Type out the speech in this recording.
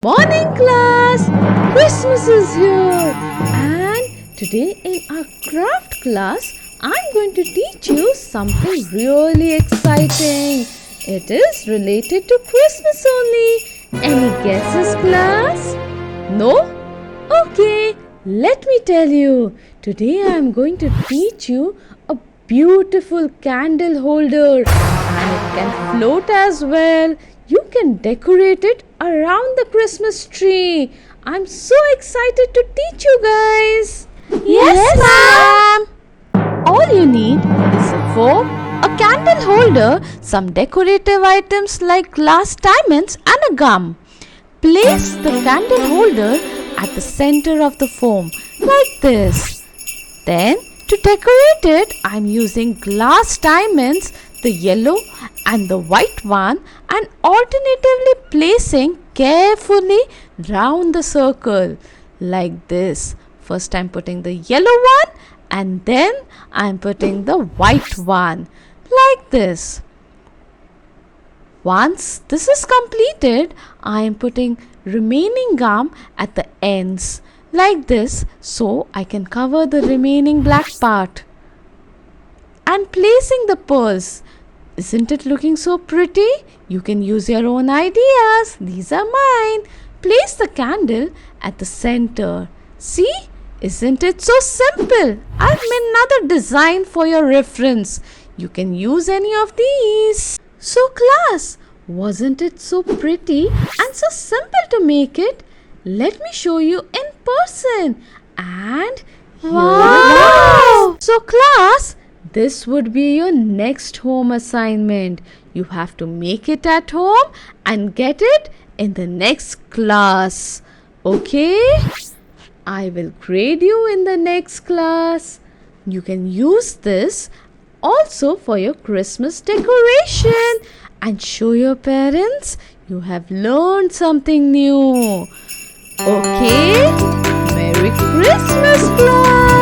Morning class! Christmas is here and today in our craft class I'm going to teach you something really exciting. It is related to Christmas only. Any guesses class? No? Okay, let me tell you. Today I'm going to teach you a beautiful candle holder and it can float as well. You can decorate it around the Christmas tree. I'm so excited to teach you guys. Yes, ma'am. All you need is a foam, a candle holder, some decorative items like glass diamonds and a gum. Place the candle holder at the center of the foam like this. Then to decorate it, I'm using glass diamonds, the yellow and the white one, and alternatively placing carefully round the circle like this. First I'm putting the yellow one and then I'm putting the white one like this. Once this is completed, I am putting remaining gum at the ends like this so I can cover the remaining black part. And placing the pearls. Isn't it looking so pretty? You can use your own ideas. These are mine. Place the candle at the center. See? Isn't it so simple? I've made another design for your reference. You can use any of these. So class, wasn't it so pretty and so simple to make it? Let me show you in person. And Wow! So class, this would be your next home assignment. You have to make it at home and get it in the next class. Okay? I will grade you in the next class. You can use this also for your Christmas decoration and show your parents you have learned something new. Okay? Merry Christmas, class!